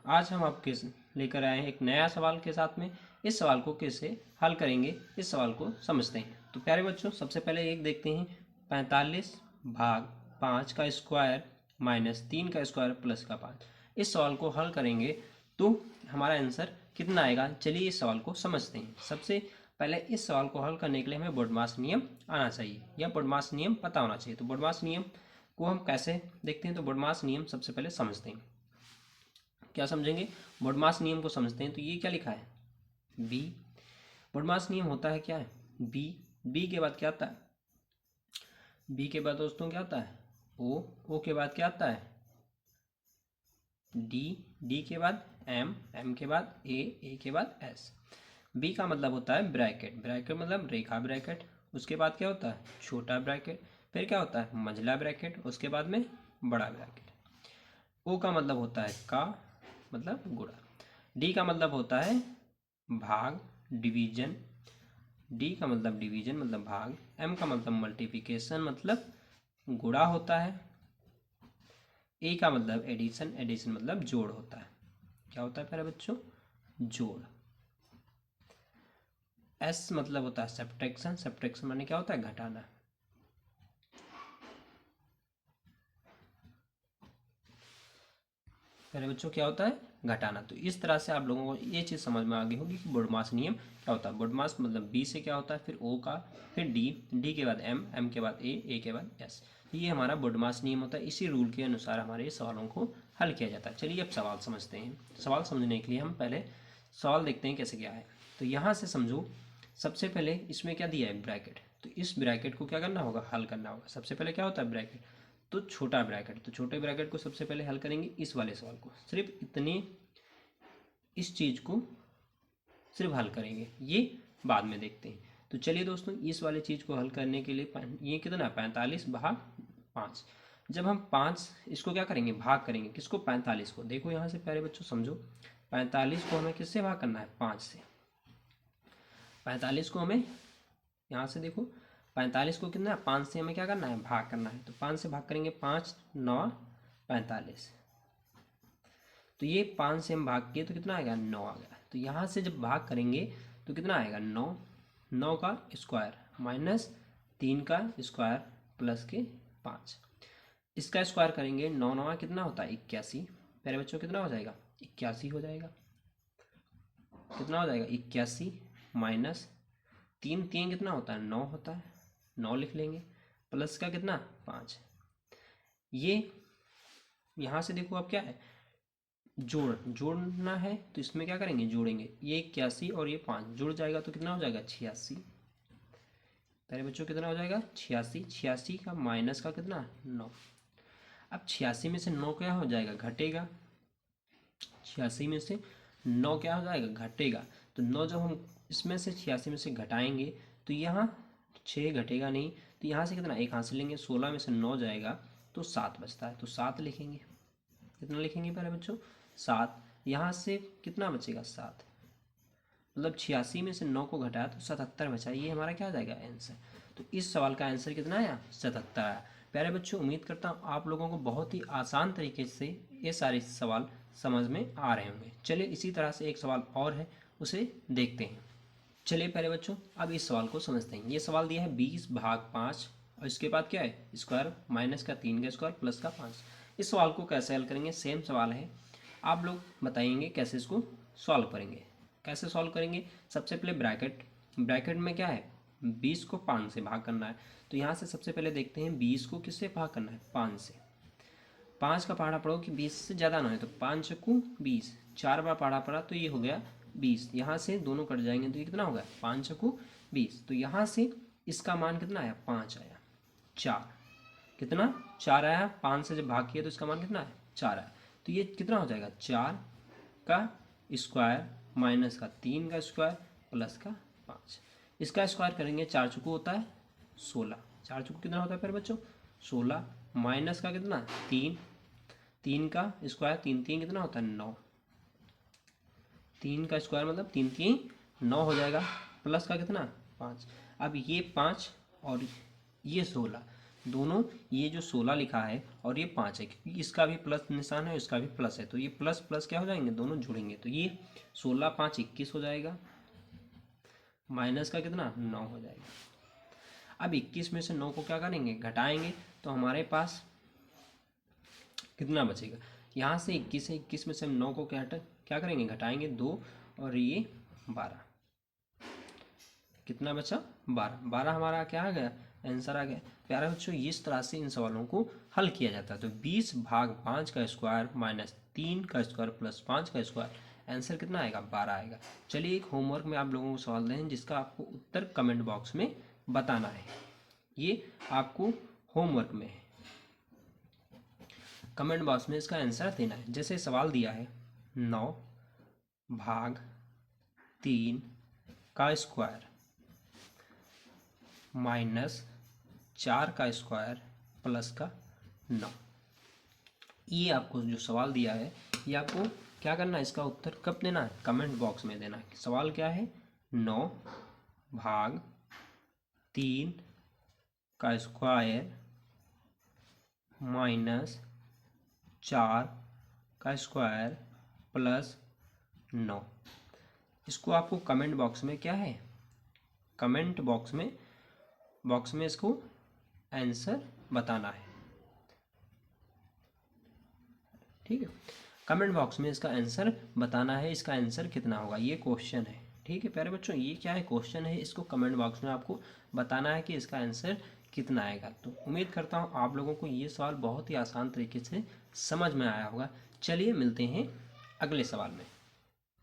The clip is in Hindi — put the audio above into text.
आज हम आपके लेकर आए हैं एक नया सवाल के साथ में। इस सवाल को कैसे हल करेंगे, इस सवाल को समझते हैं। तो प्यारे बच्चों, सबसे पहले एक देखते हैं, 45/5 का स्क्वायर -3 का स्क्वायर प्लस का 5। इस सवाल को हल करेंगे तो हमारा आंसर कितना आएगा। चलिए इस सवाल को समझते हैं। सबसे पहले इस सवाल को हल करने के लिए हमें बोडमास नियम आना चाहिए या बोडमास नियम पता होना चाहिए। तो बोडमास नियम को हम कैसे देखते हैं, तो बोडमास नियम सबसे पहले समझते हैं। क्या समझेंगे? बोडमास नियम को समझते हैं। तो ये क्या लिखा है, बी। बोडमास नियम होता है क्या है, बी। बी के बाद क्या आता है, बी के बाद दोस्तों क्या आता है, ओ। ओ के बाद क्या आता है, डी। डी के बाद एम। एम के बाद ए। ए के बाद एस। बी का मतलब होता है ब्रैकेट। ब्रैकेट मतलब रेखा ब्रैकेट। उसके बाद क्या होता है, छोटा ब्रैकेट। फिर क्या होता है, मंझला ब्रैकेट। उसके बाद में बड़ा ब्रैकेट। ओ का मतलब होता है का, मतलब गुणा। डी का मतलब होता है भाग, डिवीजन। डी का मतलब डिवीजन मतलब भाग। एम का मतलब मल्टीप्लिकेशन मतलब गुणा होता है। ए का मतलब एडिशन। एडिशन मतलब जोड़ होता है। क्या होता है प्यारे बच्चों, जोड़। एस मतलब होता है सब्ट्रैक्शन। सब्ट्रैक्शन माने क्या होता है, घटाना। प्यारे बच्चों क्या होता है, घटाना। तो इस तरह से आप लोगों को ये चीज़ समझ में आ गई होगी कि बोडमास नियम क्या होता है। बोडमास मतलब बी से क्या होता है, फिर ओ का, फिर डी। डी के बाद एम। एम के बाद ए। ए के बाद एस। ये हमारा बोडमास नियम होता है। इसी रूल के अनुसार हमारे सवालों को हल किया जाता है। चलिए अब सवाल समझते हैं। सवाल समझने के लिए हम पहले सवाल देखते हैं कैसे क्या है। तो यहाँ से समझो, सबसे पहले इसमें क्या दिया है, ब्रैकेट। तो इस ब्रैकेट को क्या करना होगा, हल करना होगा। सबसे पहले क्या होता है ब्रैकेट, तो छोटा ब्रैकेट। तो छोटे ब्रैकेट को सबसे पहले हल करेंगे। इस वाले सवाल को सिर्फ इतनी, इस चीज़ को सिर्फ हल करेंगे, ये बाद में देखते हैं। तो चलिए दोस्तों, इस वाले चीज़ को हल करने के लिए ये कितना, 45/5। जब हम 5 इसको क्या करेंगे, भाग करेंगे। किसको, 45 को। देखो यहाँ से प्यारे बच्चों समझो, 45 को हमें किससे भाग करना है, 5 से। 45 को हमें यहाँ से देखो, 45 को कितना है, 5 से हमें क्या करना है, भाग करना है। तो 5 से भाग करेंगे, 5 9 45। तो ये 5 से हम भाग किए तो कितना आएगा, 9 आ गया। तो यहाँ से जब भाग करेंगे तो कितना आएगा, 9। 9 का स्क्वायर -3 का स्क्वायर प्लस के 5। इसका स्क्वायर करेंगे, 9 9 कितना होता है, 81। प्यारे बच्चों कितना हो जाएगा, 81 हो जाएगा। कितना हो जाएगा, 81 माइनस 3। 3 कितना होता है, 9 होता है। 9 लिख लेंगे, प्लस का कितना, 5। ये यहाँ से देखो अब क्या है, जोड़ना है। तो इसमें क्या करेंगे, जोड़ेंगे। ये 81 और ये 5 जुड़ जाएगा तो कितना हो जाएगा, 86। पहले बच्चों कितना हो जाएगा, 86। 86 का माइनस का कितना, 9। अब 86 में से 9 क्या हो जाएगा, घटेगा। 86 में से 9 क्या हो जाएगा, घटेगा। तो 9 जब हम इसमें से 86 में से घटाएंगे तो यहाँ 6 घटेगा नहीं। तो यहाँ से कितना, एक हाथ से लेंगे। 16 में से 9 जाएगा तो 7 बचता है, तो 7 लिखेंगे। कितना लिखेंगे पहले बच्चों, 7। यहाँ से कितना बचेगा, 7। मतलब 86 में से 9 को घटाया तो 77 बचा। ये हमारा क्या आ जाएगा, आंसर। तो इस सवाल का आंसर कितना आया, 77 आया। प्यारे बच्चों, उम्मीद करता हूँ आप लोगों को बहुत ही आसान तरीके से ये सारे सवाल समझ में आ रहे होंगे। चलिए इसी तरह से एक सवाल और है, उसे देखते हैं। चलिए प्यारे बच्चों, अब इस सवाल को समझते हैं। ये सवाल दिया है 20/5 और इसके बाद क्या है, स्क्वायर माइनस का 3 का स्क्वायर प्लस का 5। इस सवाल को कैसे हल करेंगे, सेम सवाल है। आप लोग बताएंगे कैसे इसको सॉल्व करेंगे। कैसे सॉल्व करेंगे, सबसे पहले ब्रैकेट। ब्रैकेट में क्या है, 20 को 5 से भाग करना है। तो यहाँ से सबसे पहले देखते हैं 20 को किससे भाग करना है, 5 से। 5 का पहाड़ा पढ़ो कि 20 से ज़्यादा ना है, तो 5 चक्कू 20। 4 बार पहाड़ा पड़ा तो ये हो गया 20। यहाँ से दोनों कट जाएंगे तो ये कितना होगा, 5 चक्कू 20। तो यहाँ से इसका मान कितना आया, 5 आया। 4 कितना, 4 आया। 5 से जब भाग किया तो इसका मान कितना है, 4 आया। तो ये कितना हो जाएगा, 4 का स्क्वायर माइनस का 3 का स्क्वायर प्लस का 5। इसका स्क्वायर करेंगे, 4 चक्कू होता है 16। 4 चक्कू कितना होता है फिर बच्चों, 16 माइनस का कितना, 3। 3 का स्क्वायर, 3 3 कितना होता है, 9। 3 का स्क्वायर मतलब 3 3 9 हो जाएगा, प्लस का कितना, 5। अब ये 5 और ये 16, दोनों, ये जो 16 लिखा है और ये 5 है, क्योंकि इसका भी प्लस निशान है और इसका भी प्लस है, तो ये प्लस प्लस क्या हो जाएंगे, दोनों जुड़ेंगे, तो ये 16 5 21 हो जाएगा, माइनस का कितना 9 हो जाएगा। अब 21 में से 9 को क्या करेंगे, घटाएंगे, तो हमारे पास कितना बचेगा, यहाँ से 21 है, 21 में से हम 9 को क्या करेंगे, घटाएंगे 2, और ये 12, कितना बचा 12, 12 हमारा क्या आ गया, आंसर आ गया। प्यारे बच्चों, इस तरह से इन सवालों को हल किया जाता है। तो 20 भाग 5 का स्क्वायर माइनस 3 का स्क्वायर प्लस 5 का स्क्वायर, आंसर कितना आएगा, 12 आएगा। चलिए एक होमवर्क में आप लोगों को सवाल दें जिसका आपको उत्तर कमेंट बॉक्स में बताना है, ये आपको होमवर्क में है, कमेंट बॉक्स में इसका आंसर देना है। जैसे सवाल दिया है 9 भाग 3 का स्क्वायर माइनस 4 का स्क्वायर प्लस का 9, ये आपको जो सवाल दिया है ये आपको क्या करना है, इसका उत्तर कब देना है, कमेंट बॉक्स में देना है। सवाल क्या है, 9 भाग 3 का स्क्वायर माइनस 4 का स्क्वायर प्लस 9, इसको आपको कमेंट बॉक्स में क्या है, कमेंट बॉक्स में इसको आंसर बताना है, ठीक है। कमेंट बॉक्स में इसका आंसर बताना है, इसका आंसर कितना होगा, ये क्वेश्चन है, ठीक है प्यारे बच्चों, ये क्या है, क्वेश्चन है, इसको कमेंट बॉक्स में आपको बताना है कि इसका आंसर कितना आएगा। तो उम्मीद करता हूँ आप लोगों को ये सवाल बहुत ही आसान तरीके से समझ में आया होगा। चलिए मिलते हैं अगले सवाल में।